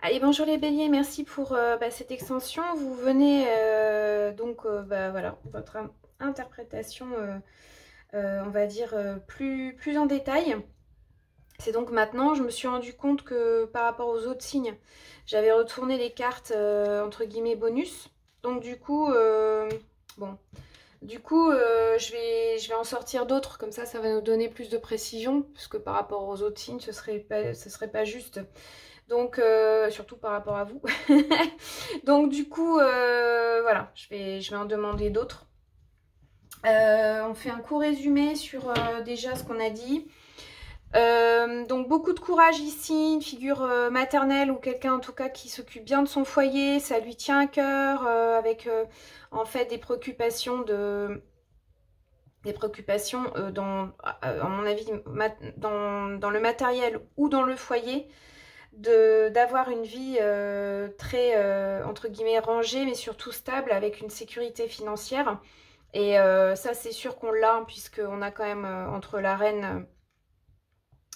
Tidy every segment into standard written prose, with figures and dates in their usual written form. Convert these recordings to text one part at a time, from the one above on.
Allez, bonjour les béliers, merci pour cette extension. Vous venez voilà, votre interprétation, on va dire, plus en détail. C'est donc maintenant, je me suis rendu compte que par rapport aux autres signes, j'avais retourné les cartes entre guillemets bonus. Donc du coup, bon, je vais en sortir d'autres, comme ça va nous donner plus de précision, puisque par rapport aux autres signes, ce serait pas juste. Donc, surtout par rapport à vous. Donc, du coup, voilà, je vais en demander d'autres. On fait un court résumé sur déjà ce qu'on a dit. Donc, beaucoup de courage ici, une figure maternelle ou quelqu'un en tout cas qui s'occupe bien de son foyer, ça lui tient à cœur, avec en fait des préoccupations dans, à mon avis, dans le matériel ou dans le foyer, d'avoir une vie très, entre guillemets, rangée, mais surtout stable, avec une sécurité financière. Et ça, c'est sûr qu'on l'a, puisqu'on a quand même, entre la reine...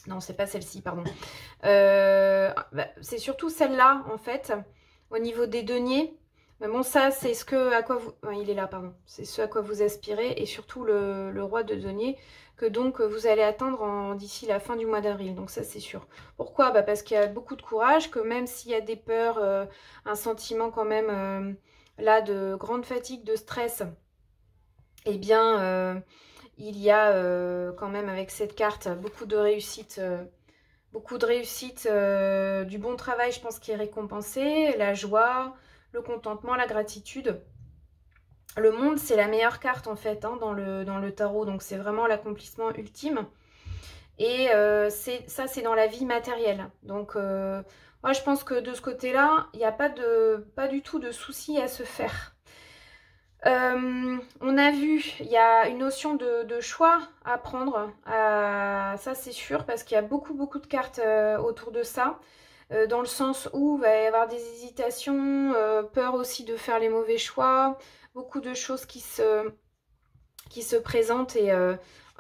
non, c'est pas celle-ci, pardon. C'est surtout celle-là, en fait, au niveau des deniers. Mais bon, ça, c'est ce que, à quoi vous... il est là, pardon. C'est ce à quoi vous aspirez, et surtout le roi de denier, que donc vous allez atteindre d'ici la fin du mois d'avril. Donc ça, c'est sûr. Pourquoi? Parce qu'il y a beaucoup de courage, que même s'il y a des peurs, un sentiment quand même, là, de grande fatigue, de stress, eh bien, il y a quand même avec cette carte beaucoup de réussite. Du bon travail, je pense, qui est récompensé, la joie, le contentement, la gratitude. Le monde, c'est la meilleure carte en fait dans le tarot, donc c'est vraiment l'accomplissement ultime. Et ça, c'est dans la vie matérielle. Donc moi, je pense que de ce côté-là, il n'y a pas du tout de souci à se faire. On a vu, il y a une notion de choix à prendre, ça c'est sûr, parce qu'il y a beaucoup de cartes autour de ça, dans le sens où il va y avoir des hésitations, peur aussi de faire les mauvais choix, beaucoup de choses qui se présentent, et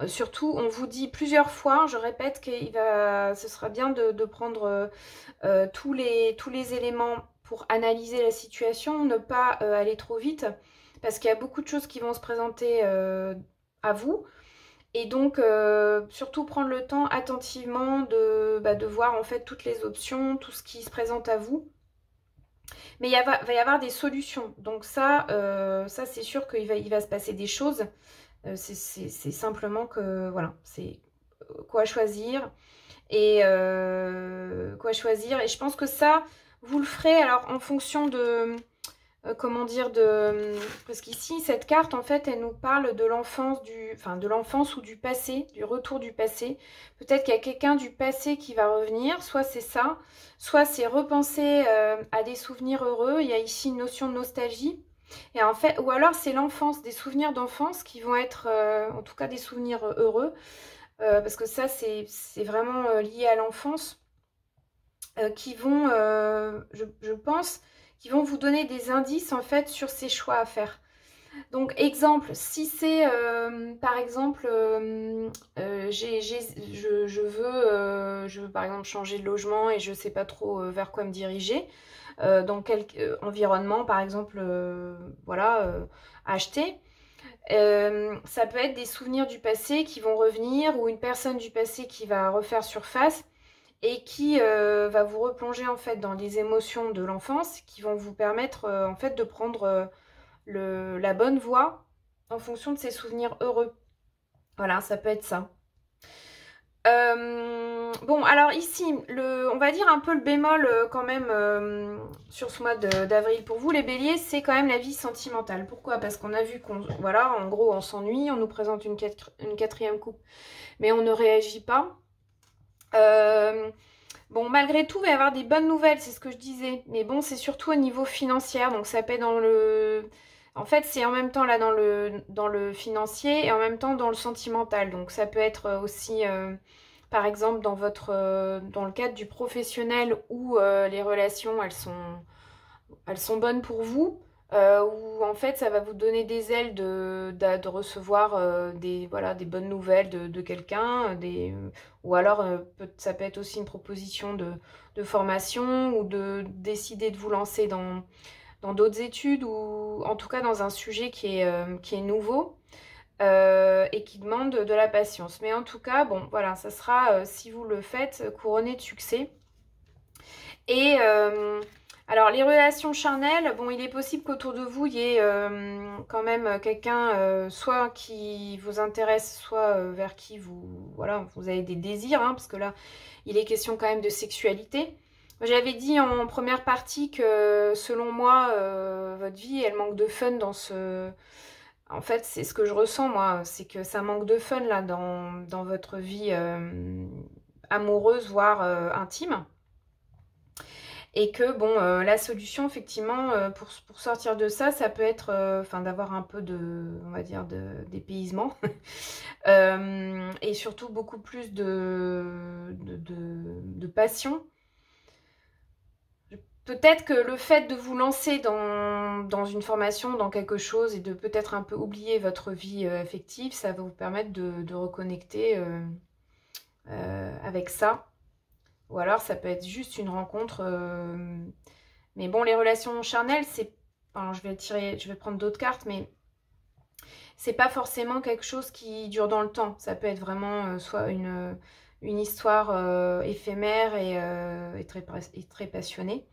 surtout on vous dit plusieurs fois, je répète, ce sera bien de prendre tous les éléments pour analyser la situation, ne pas aller trop vite, parce qu'il y a beaucoup de choses qui vont se présenter à vous. Et donc, surtout prendre le temps attentivement de voir en fait toutes les options, tout ce qui se présente à vous. Mais va y avoir des solutions. Donc ça c'est sûr qu'il va se passer des choses. C'est simplement que, voilà, c'est quoi choisir. Et quoi choisir. Et je pense que ça, vous le ferez alors en fonction de... comment dire, parce qu'ici, cette carte, en fait, elle nous parle de l'enfance, de l'enfance ou du passé, du retour du passé. Peut-être qu'il y a quelqu'un du passé qui va revenir, soit c'est ça, soit c'est repenser à des souvenirs heureux. Il y a ici une notion de nostalgie. Et en fait, ou alors c'est l'enfance, des souvenirs d'enfance qui vont être, en tout cas, des souvenirs heureux, parce que ça, c'est vraiment lié à l'enfance, qui vont, je pense, qui vont vous donner des indices en fait sur ces choix à faire. Donc exemple, si c'est par exemple, je veux par exemple changer de logement et je ne sais pas trop vers quoi me diriger, dans quel environnement par exemple, voilà, acheter. Ça peut être des souvenirs du passé qui vont revenir, ou une personne du passé qui va refaire surface et qui va vous replonger en fait dans les émotions de l'enfance, qui vont vous permettre en fait de prendre la bonne voie en fonction de ces souvenirs heureux. Voilà, ça peut être ça. Bon, alors ici, on va dire un peu le bémol quand même sur ce mois d'avril pour vous, les béliers, c'est quand même la vie sentimentale. Pourquoi? Parce qu'on a vu qu'on, voilà, en gros, on s'ennuie, on nous présente une quatrième coupe, mais on ne réagit pas. Bon, malgré tout, il va y avoir des bonnes nouvelles, c'est ce que je disais. Mais bon, c'est surtout au niveau financier, donc ça peut être dans le... En fait, c'est en même temps là dans le financier et en même temps dans le sentimental. Donc ça peut être aussi, par exemple, dans le cadre du professionnel, où les relations, elles sont bonnes pour vous. où en fait ça va vous donner des ailes de recevoir voilà, des bonnes nouvelles de quelqu'un, ou alors ça peut être aussi une proposition de formation ou de décider de vous lancer dans d'autres études ou en tout cas dans un sujet qui est nouveau et qui demande de la patience. Mais en tout cas, bon voilà, ça sera, si vous le faites, couronné de succès. Et alors, les relations charnelles, bon, il est possible qu'autour de vous, il y ait quand même quelqu'un, soit qui vous intéresse, soit vers qui voilà, vous avez des désirs, hein, parce que là, il est question quand même de sexualité. J'avais dit en première partie que, selon moi, votre vie, elle manque de fun dans ce... En fait, c'est ce que je ressens, moi, c'est que ça manque de fun, là, dans votre vie amoureuse, voire intime. Et que, bon, la solution, effectivement, pour sortir de ça, ça peut être enfin, d'avoir un peu on va dire, d'épaisement. Et surtout beaucoup plus de passion. Peut-être que le fait de vous lancer dans une formation, dans quelque chose, et de peut-être un peu oublier votre vie affective, ça va vous permettre de reconnecter avec ça. Ou alors ça peut être juste une rencontre. Mais bon, les relations charnelles, c'est... Enfin, je vais prendre d'autres cartes, mais c'est pas forcément quelque chose qui dure dans le temps. Ça peut être vraiment soit une histoire éphémère et très passionnée.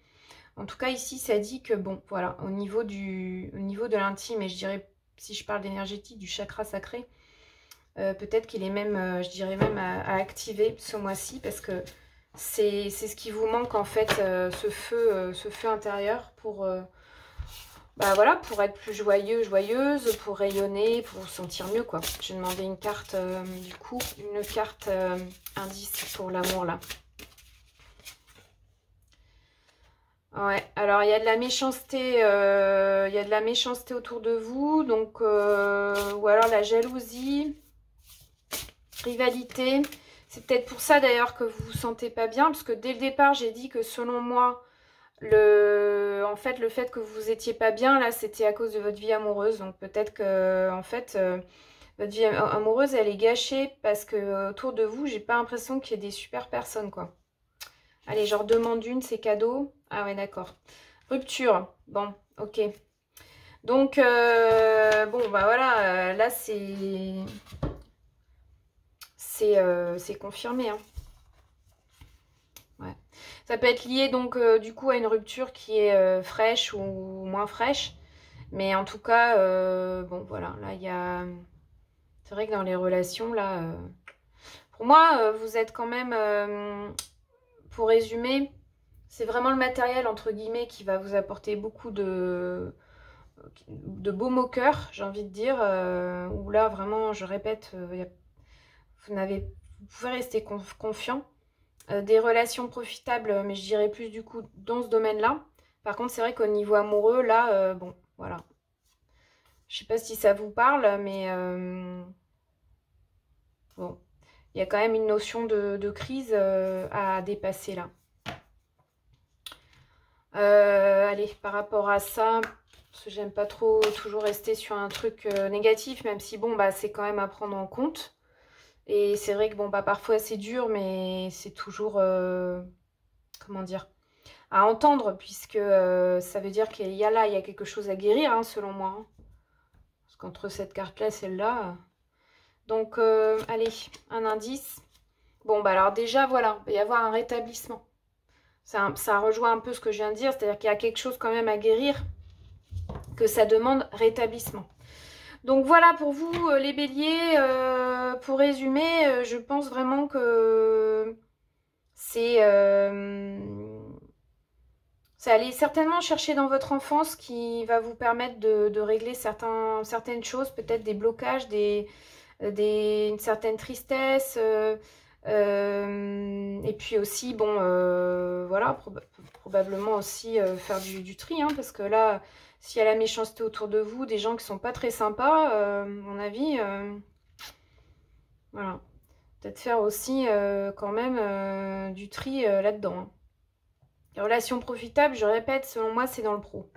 En tout cas, ici, ça dit que, bon, voilà, au niveau de l'intime, et je dirais, si je parle d'énergétique, du chakra sacré, peut-être qu'il est même, je dirais même, à activer ce mois-ci, parce que c'est ce qui vous manque, en fait, ce feu intérieur pour, bah, voilà, pour être plus joyeux, joyeuse, pour rayonner, pour vous sentir mieux, quoi. J'ai demandé une carte, du coup, une carte indice pour l'amour, là. Ouais, alors il y a de la méchanceté, autour de vous, donc ou alors la jalousie, rivalité. C'est peut-être pour ça d'ailleurs que vous vous sentez pas bien, parce que dès le départ j'ai dit que selon moi, en fait, le fait que vous étiez pas bien là, c'était à cause de votre vie amoureuse. Donc peut-être que en fait, votre vie amoureuse elle est gâchée parce que autour de vous, j'ai pas l'impression qu'il y ait des super personnes, quoi. Allez, genre demande une, c'est cadeau. Ah ouais, d'accord. Rupture. Bon, ok. Donc, bon, bah voilà, là, c'est confirmé, hein. Ouais. Ça peut être lié, donc, du coup, à une rupture qui est fraîche ou moins fraîche. Mais en tout cas, bon, voilà, là, il y a... C'est vrai que dans les relations, là, pour moi, vous êtes quand même, pour résumer, c'est vraiment le matériel, entre guillemets, qui va vous apporter beaucoup de baume au cœur, j'ai envie de dire, où là, vraiment, je répète, vous pouvez rester confiant. Des relations profitables, mais je dirais plus du coup dans ce domaine-là. Par contre, c'est vrai qu'au niveau amoureux, là, bon, voilà. Je sais pas si ça vous parle, mais bon, il y a quand même une notion de crise à dépasser là. Allez, par rapport à ça, parce que j'aime pas trop toujours rester sur un truc négatif, même si bon, bah c'est quand même à prendre en compte. Et c'est vrai que bon, bah parfois c'est dur, mais c'est toujours, comment dire, à entendre, puisque ça veut dire qu'il y a là, il y a quelque chose à guérir, hein, selon moi. Hein. Parce qu'entre cette carte-là et celle-là... Donc, allez, un indice. Bon, bah alors déjà, voilà, il va y avoir un rétablissement. Ça rejoint un peu ce que je viens de dire, c'est-à-dire qu'il y a quelque chose quand même à guérir, que ça demande rétablissement. Donc voilà pour vous, les béliers. Pour résumer, je pense vraiment que c'est aller certainement chercher dans votre enfance qui va vous permettre de régler certaines choses, peut-être des blocages, une certaine tristesse. Et puis aussi, bon, voilà, probablement aussi faire du tri, hein, parce que là, s'il y a la méchanceté autour de vous, des gens qui sont pas très sympas, à mon avis, voilà. Peut-être faire aussi quand même du tri là-dedans. Hein. Les relations profitables, je répète, selon moi, c'est dans le pro.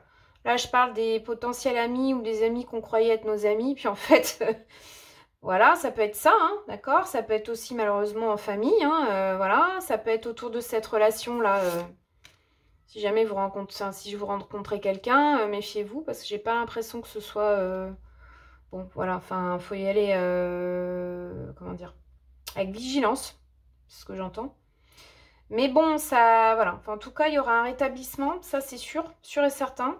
Là, je parle des potentiels amis ou des amis qu'on croyait être nos amis. Puis en fait, voilà, ça peut être ça, hein, d'accord? Ça peut être aussi malheureusement en famille, hein, voilà. Ça peut être autour de cette relation-là. Si jamais vous rencontrez, enfin, si vous rencontrez quelqu'un, méfiez-vous parce que j'ai pas l'impression que ce soit... bon, voilà, enfin, faut y aller, comment dire, avec vigilance, c'est ce que j'entends. Mais bon, ça, voilà. Enfin, en tout cas, il y aura un rétablissement, ça c'est sûr et certain.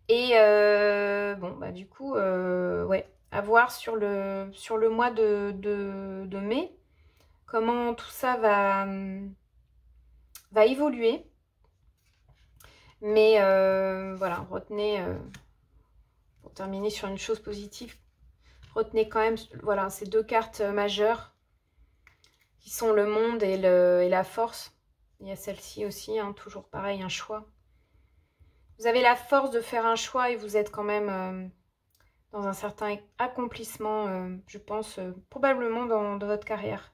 Et bon, bah du coup, ouais, à voir sur le mois de mai, comment tout ça va évoluer. Mais voilà, retenez, pour terminer sur une chose positive, retenez quand même, voilà, ces deux cartes majeures qui sont le monde et la force. Il y a celle-ci aussi, hein, toujours pareil, un choix. Vous avez la force de faire un choix et vous êtes quand même dans un certain accomplissement, je pense, probablement dans votre carrière.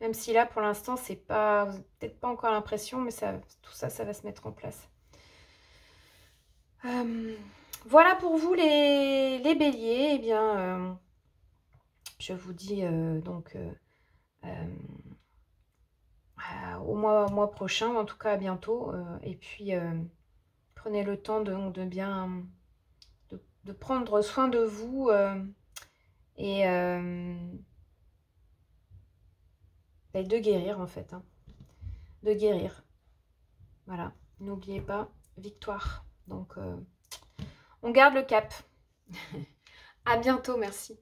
Même si là, pour l'instant, c'est pas, vous n'avez peut-être pas encore l'impression, mais ça, tout ça, ça va se mettre en place. Voilà pour vous les béliers. Eh bien, je vous dis donc au mois prochain, ou en tout cas à bientôt. Et puis, prenez le temps de bien... de prendre soin de vous et de guérir en fait. Hein. De guérir. Voilà. N'oubliez pas, victoire. Donc, on garde le cap. À bientôt, merci.